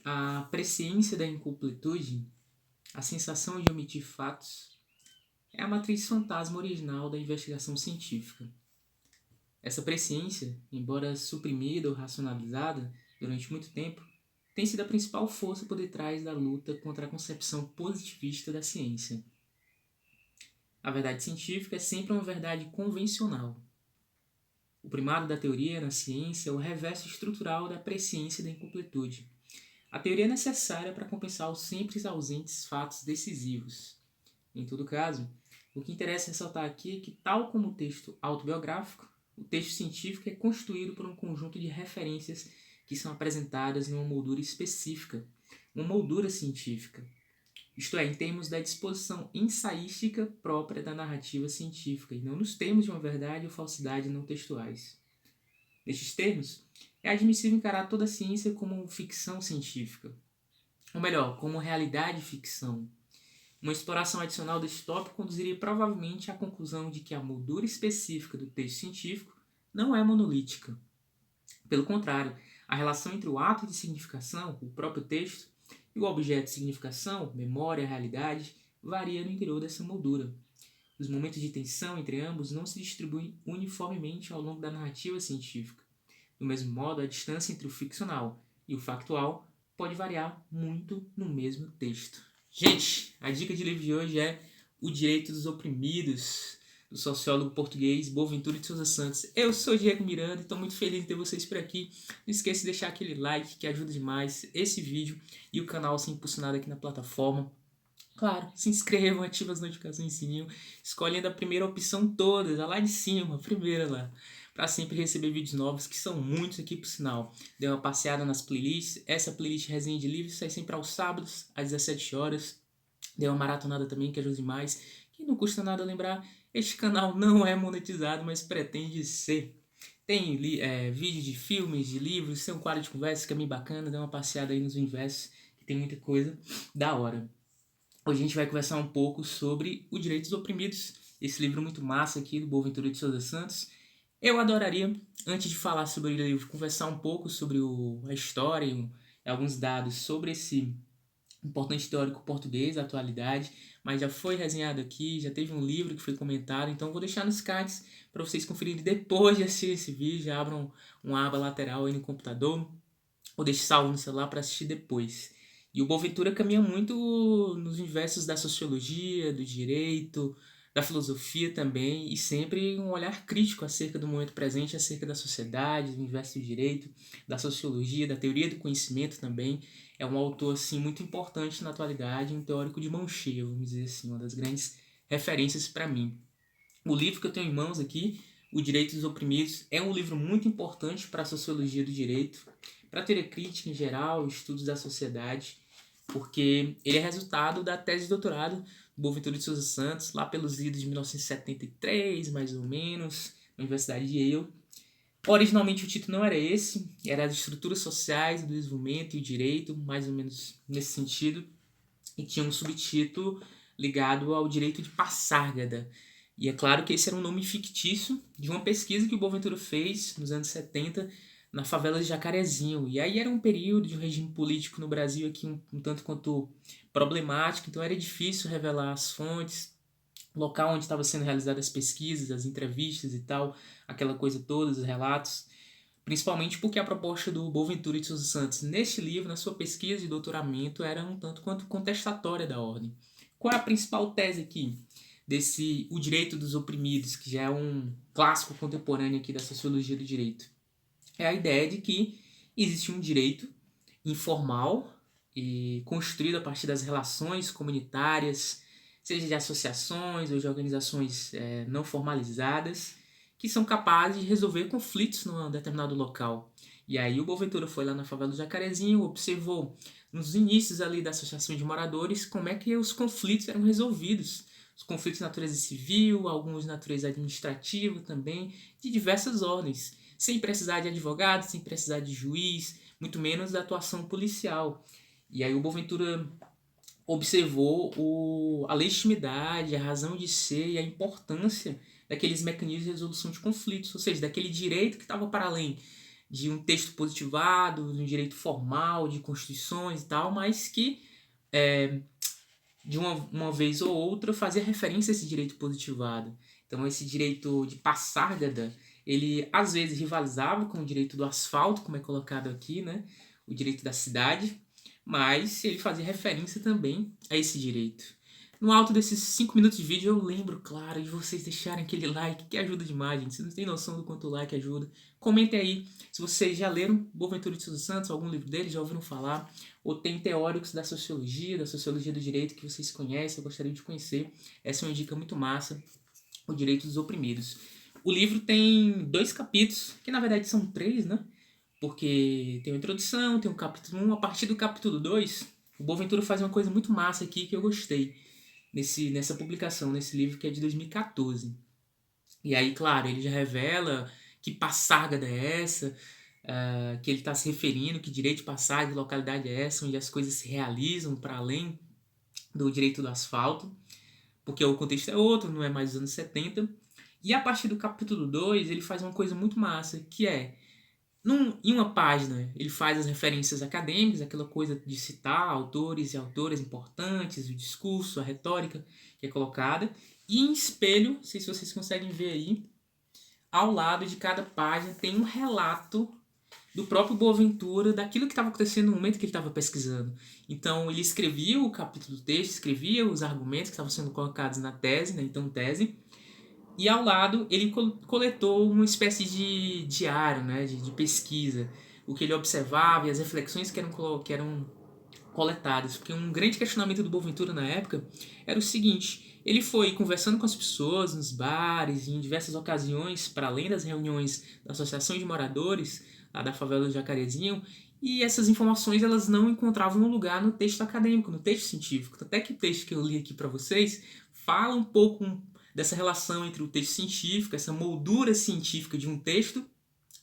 A presciência da incompletude, a sensação de omitir fatos, é a matriz fantasma original da investigação científica. Essa presciência, embora suprimida ou racionalizada durante muito tempo, tem sido a principal força por detrás da luta contra a concepção positivista da ciência. A verdade científica é sempre uma verdade convencional. O primado da teoria na ciência é o reverso estrutural da presciência da incompletude. A teoria é necessária para compensar os sempre ausentes fatos decisivos. Em todo caso, o que interessa ressaltar aqui é que, tal como o texto autobiográfico, o texto científico é constituído por um conjunto de referências que são apresentadas em uma moldura específica, uma moldura científica, isto é, em termos da disposição ensaística própria da narrativa científica, e não nos termos de uma verdade ou falsidade não textuais. Nestes termos, é admissível encarar toda a ciência como ficção científica, ou melhor, como realidade ficção. Uma exploração adicional desse tópico conduziria provavelmente à conclusão de que a moldura específica do texto científico não é monolítica. Pelo contrário, a relação entre o ato de significação, o próprio texto, e o objeto de significação, memória, realidade, varia no interior dessa moldura. Os momentos de tensão entre ambos não se distribuem uniformemente ao longo da narrativa científica. Do mesmo modo, a distância entre o ficcional e o factual pode variar muito no mesmo texto. Gente, a dica de livro de hoje é O Direito dos Oprimidos, do sociólogo português Boaventura de Souza Santos. Eu sou Diego Miranda e estou muito feliz de ter vocês por aqui. Não esqueça de deixar aquele like que ajuda demais esse vídeo e o canal a ser impulsionado aqui na plataforma. Claro, se inscrevam, ativem as notificações e sininho, escolhendo a primeira opção todas, a lá de cima, a primeira lá, para sempre receber vídeos novos, que são muitos aqui por sinal. Dê uma passeada nas playlists, essa playlist Resenha de Livros sai sempre aos sábados, às 17 horas. Dê uma maratonada também, que ajuda demais. Que não custa nada lembrar, este canal não é monetizado, mas pretende ser. Tem vídeo de filmes, de livros, tem um quadro de conversa que é bem bacana, dê uma passeada aí nos universos, que tem muita coisa da hora. Hoje a gente vai conversar um pouco sobre O Direito dos Oprimidos, esse livro muito massa aqui do Boaventura de Souza Santos. Eu adoraria, antes de falar sobre o livro, conversar um pouco sobre a história e alguns dados sobre esse importante teórico português da atualidade, mas já foi resenhado aqui, já teve um livro que foi comentado, então vou deixar nos cards para vocês conferirem depois de assistir esse vídeo. Já abram uma aba lateral aí no computador, ou deixe salvo no celular para assistir depois. E o Boaventura caminha muito nos universos da sociologia, do direito, da filosofia também, e sempre um olhar crítico acerca do momento presente, acerca da sociedade, do universo do direito, da sociologia, da teoria do conhecimento também. É um autor assim muito importante na atualidade, um teórico de mão cheia, vamos dizer assim, uma das grandes referências para mim. O livro que eu tenho em mãos aqui, O Direito dos Oprimidos, é um livro muito importante para a sociologia do direito, para a teoria crítica em geral, estudos da sociedade, porque ele é resultado da tese de doutorado do Boaventura de Souza Santos, lá pelos idos de 1973, mais ou menos, na Universidade de Yale. Originalmente o título não era esse, era as estruturas sociais do desenvolvimento e o direito, mais ou menos nesse sentido, e tinha um subtítulo ligado ao direito de Passárgada. E é claro que esse era um nome fictício de uma pesquisa que o Boaventura fez nos anos 70 na favela de Jacarezinho. E aí era um período de um regime político no Brasil aqui um tanto quanto problemático, então era difícil revelar as fontes, o local onde estava sendo realizadas as pesquisas, as entrevistas e tal, aquela coisa toda, os relatos, principalmente porque a proposta do Boaventura de Souza Santos neste livro, na sua pesquisa de doutoramento, era um tanto quanto contestatória da ordem. Qual é a principal tese aqui desse O Direito dos Oprimidos, que já é um clássico contemporâneo aqui da sociologia do direito? É a ideia de que existe um direito informal e construído a partir das relações comunitárias, seja de associações ou de organizações não formalizadas, que são capazes de resolver conflitos num determinado local. E aí o Boaventura foi lá na favela do Jacarezinho, observou nos inícios ali da associação de moradores como é que os conflitos eram resolvidos. Os conflitos de natureza civil, alguns de natureza administrativa também, de diversas ordens, sem precisar de advogado, sem precisar de juiz, muito menos da atuação policial. E aí o Boaventura observou a legitimidade, a razão de ser e a importância daqueles mecanismos de resolução de conflitos, ou seja, daquele direito que estava para além de um texto positivado, de um direito formal, de constituições e tal, mas que de uma vez ou outra fazia referência a esse direito positivado. Então esse direito de passárgada, ele às vezes rivalizava com o direito do asfalto, como é colocado aqui, né? O direito da cidade, mas ele fazia referência também a esse direito. No alto desses 5 minutos de vídeo eu lembro, claro, de vocês deixarem aquele like que ajuda demais, gente. Vocês não têm noção do quanto o like ajuda. Comentem aí se vocês já leram Boaventura de Souza Santos, algum livro dele, já ouviram falar, ou tem teóricos da sociologia do direito que vocês conhecem, eu gostaria de conhecer. Essa é uma dica muito massa, o direito dos oprimidos. O livro tem 2 capítulos, que na verdade são 3, né? Porque tem uma introdução, tem um capítulo 1, a partir do capítulo 2, o Boaventura faz uma coisa muito massa aqui que eu gostei nessa publicação, nesse livro que é de 2014. E aí, claro, ele já revela que passárgada é essa, que ele está se referindo, que direito de passagem de localidade é essa, onde as coisas se realizam para além do direito do asfalto, porque o contexto é outro, não é mais dos anos 70. E a partir do capítulo 2, ele faz uma coisa muito massa, que é, em uma página, ele faz as referências acadêmicas, aquela coisa de citar autores e autoras importantes, o discurso, a retórica que é colocada, e em espelho, não sei se vocês conseguem ver aí, ao lado de cada página tem um relato do próprio Boaventura, daquilo que estava acontecendo no momento que ele estava pesquisando. Então, ele escrevia o capítulo do texto, escrevia os argumentos que estavam sendo colocados na tese, na então tese, e ao lado ele coletou uma espécie de diário, né, de pesquisa, o que ele observava e as reflexões que eram coletadas. Porque um grande questionamento do Boaventura na época era o seguinte: ele foi conversando com as pessoas nos bares e em diversas ocasiões, para além das reuniões da Associação de Moradores, lá da favela do Jacarezinho, e essas informações elas não encontravam um lugar no texto acadêmico, no texto científico. Até que o texto que eu li aqui para vocês fala um pouco dessa relação entre o texto científico, essa moldura científica de um texto,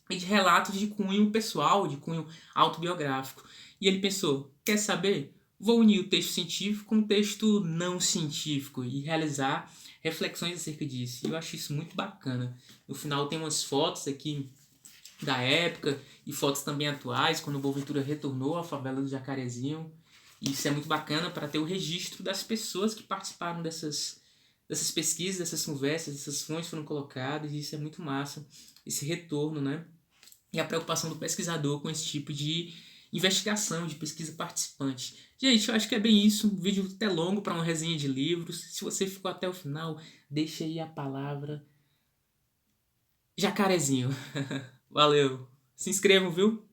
e de relatos de cunho pessoal, de cunho autobiográfico. E ele pensou, quer saber? Vou unir o texto científico com o texto não científico e realizar reflexões acerca disso. E eu acho isso muito bacana. No final tem umas fotos aqui da época e fotos também atuais, quando o Boaventura retornou à favela do Jacarezinho. E isso é muito bacana para ter o registro das pessoas que participaram dessas pesquisas, dessas conversas, dessas fontes foram colocadas, e isso é muito massa, esse retorno, né? E a preocupação do pesquisador com esse tipo de investigação, de pesquisa participante. Gente, eu acho que é bem isso, um vídeo até longo para uma resenha de livros. Se você ficou até o final, deixa aí a palavra Jacarezinho. Valeu! Se inscrevam, viu?